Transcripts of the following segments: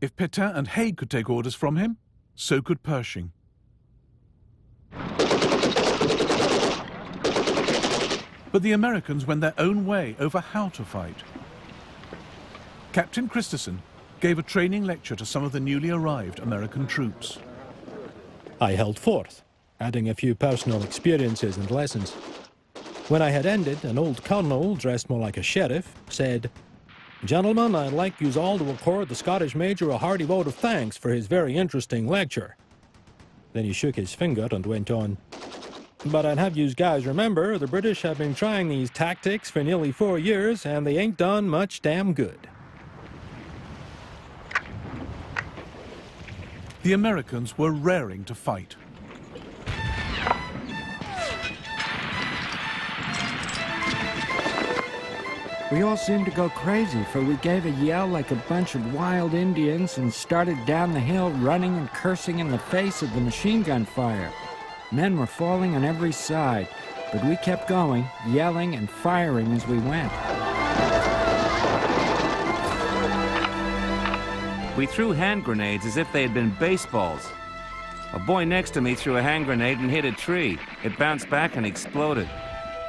If Pétain and Haig could take orders from him, so could Pershing. But the Americans went their own way over how to fight. Captain Christensen gave a training lecture to some of the newly arrived American troops. I held forth, adding a few personal experiences and lessons. When I had ended, an old colonel, dressed more like a sheriff, said, "Gentlemen, I'd like you all to accord the Scottish Major a hearty vote of thanks for his very interesting lecture." Then he shook his finger and went on, "But I'd have you guys remember, the British have been trying these tactics for nearly 4 years, and they ain't done much damn good." The Americans were raring to fight. We all seemed to go crazy, for we gave a yell like a bunch of wild Indians and started down the hill running and cursing in the face of the machine gun fire. Men were falling on every side, but we kept going, yelling and firing as we went. We threw hand grenades as if they had been baseballs. A boy next to me threw a hand grenade and hit a tree. It bounced back and exploded.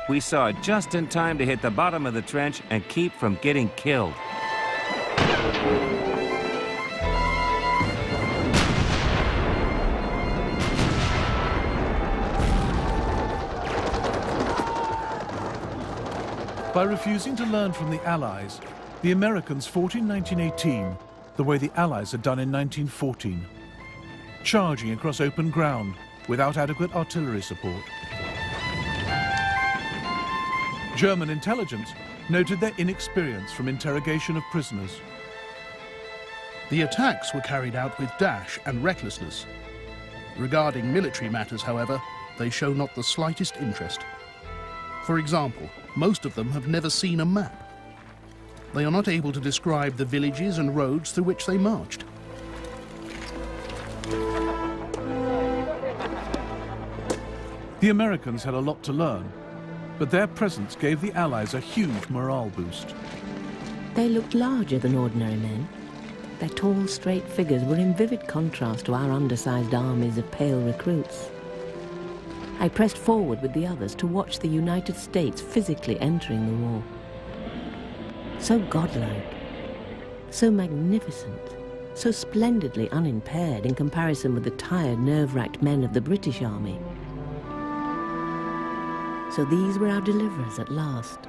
We saw it just in time to hit the bottom of the trench and keep from getting killed. By refusing to learn from the Allies, the Americans fought in 1918 the way the Allies had done in 1914, charging across open ground without adequate artillery support. German intelligence noted their inexperience from interrogation of prisoners. The attacks were carried out with dash and recklessness. Regarding military matters, however, they show not the slightest interest. For example, most of them have never seen a map. They are not able to describe the villages and roads through which they marched. The Americans had a lot to learn, but their presence gave the Allies a huge morale boost. They looked larger than ordinary men. Their tall, straight figures were in vivid contrast to our undersized armies of pale recruits. I pressed forward with the others to watch the United States physically entering the war. So godlike, so magnificent, so splendidly unimpaired in comparison with the tired, nerve-racked men of the British Army. So these were our deliverers at last.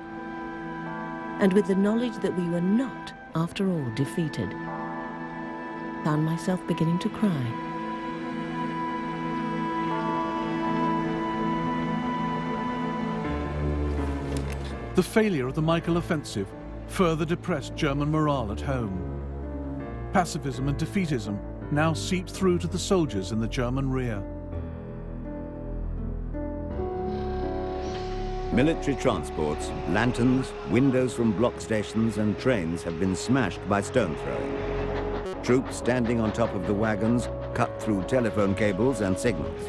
And with the knowledge that we were not, after all, defeated, found myself beginning to cry. The failure of the Michael offensive further depressed German morale at home. Pacifism and defeatism now seeped through to the soldiers in the German rear. Military transports, lanterns, windows from block stations and trains have been smashed by stone throwing. Troops standing on top of the wagons cut through telephone cables and signals.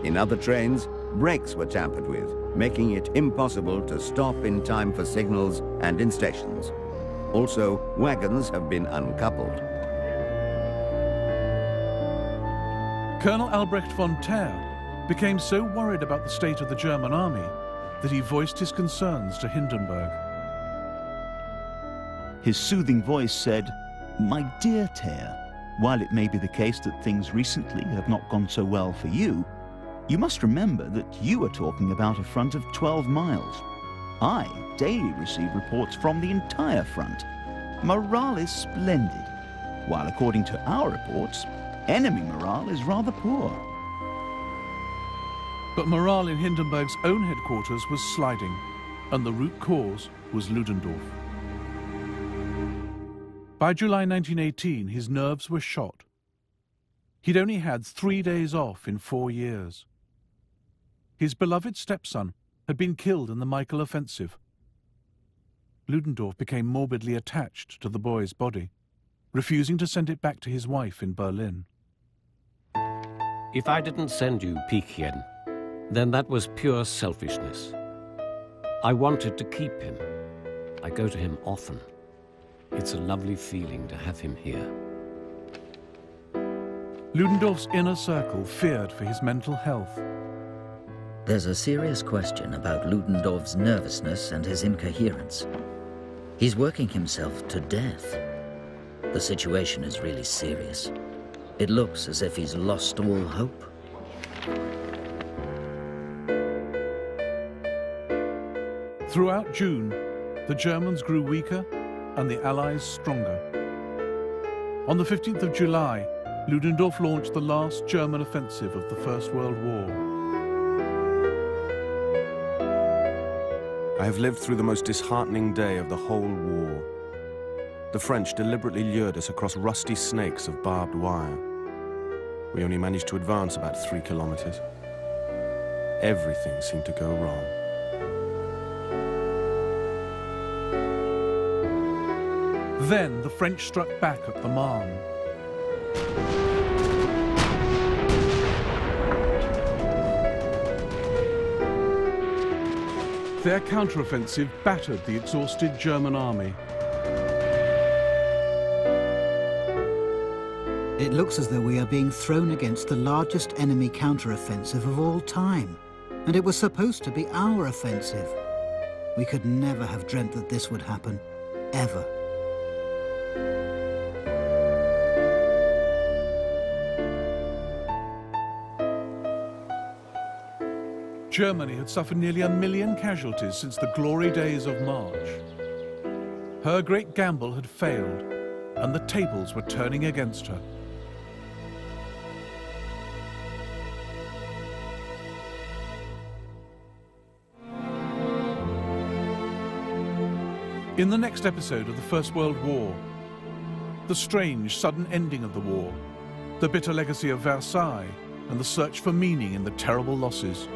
In other trains, brakes were tampered with, making it impossible to stop in time for signals and in stations. Also, wagons have been uncoupled. Colonel Albrecht von Thaer became so worried about the state of the German army that he voiced his concerns to Hindenburg. His soothing voice said, "My dear Thaer, while it may be the case that things recently have not gone so well for you, you must remember that you are talking about a front of 12 miles. I daily receive reports from the entire front. Morale is splendid, while according to our reports, enemy morale is rather poor." But morale in Hindenburg's own headquarters was sliding, and the root cause was Ludendorff. By July 1918, his nerves were shot. He'd only had 3 days off in 4 years. His beloved stepson had been killed in the Michael offensive. Ludendorff became morbidly attached to the boy's body, refusing to send it back to his wife in Berlin. If I didn't send you Pichien, then that was pure selfishness. I wanted to keep him. I go to him often. It's a lovely feeling to have him here. Ludendorff's inner circle feared for his mental health. There's a serious question about Ludendorff's nervousness and his incoherence. He's working himself to death. The situation is really serious. It looks as if he's lost all hope. Throughout June, the Germans grew weaker and the Allies stronger. On the 15th of July, Ludendorff launched the last German offensive of the First World War. I have lived through the most disheartening day of the whole war. The French deliberately lured us across rusty snakes of barbed wire. We only managed to advance about 3 kilometers. Everything seemed to go wrong. Then the French struck back at the Marne. Their counteroffensive battered the exhausted German army. It looks as though we are being thrown against the largest enemy counteroffensive of all time, and it was supposed to be our offensive. We could never have dreamt that this would happen, ever. Germany had suffered nearly 1 million casualties since the glory days of March. Her great gamble had failed, and the tables were turning against her. In the next episode of the First World War, the strange sudden ending of the war, the bitter legacy of Versailles, and the search for meaning in the terrible losses.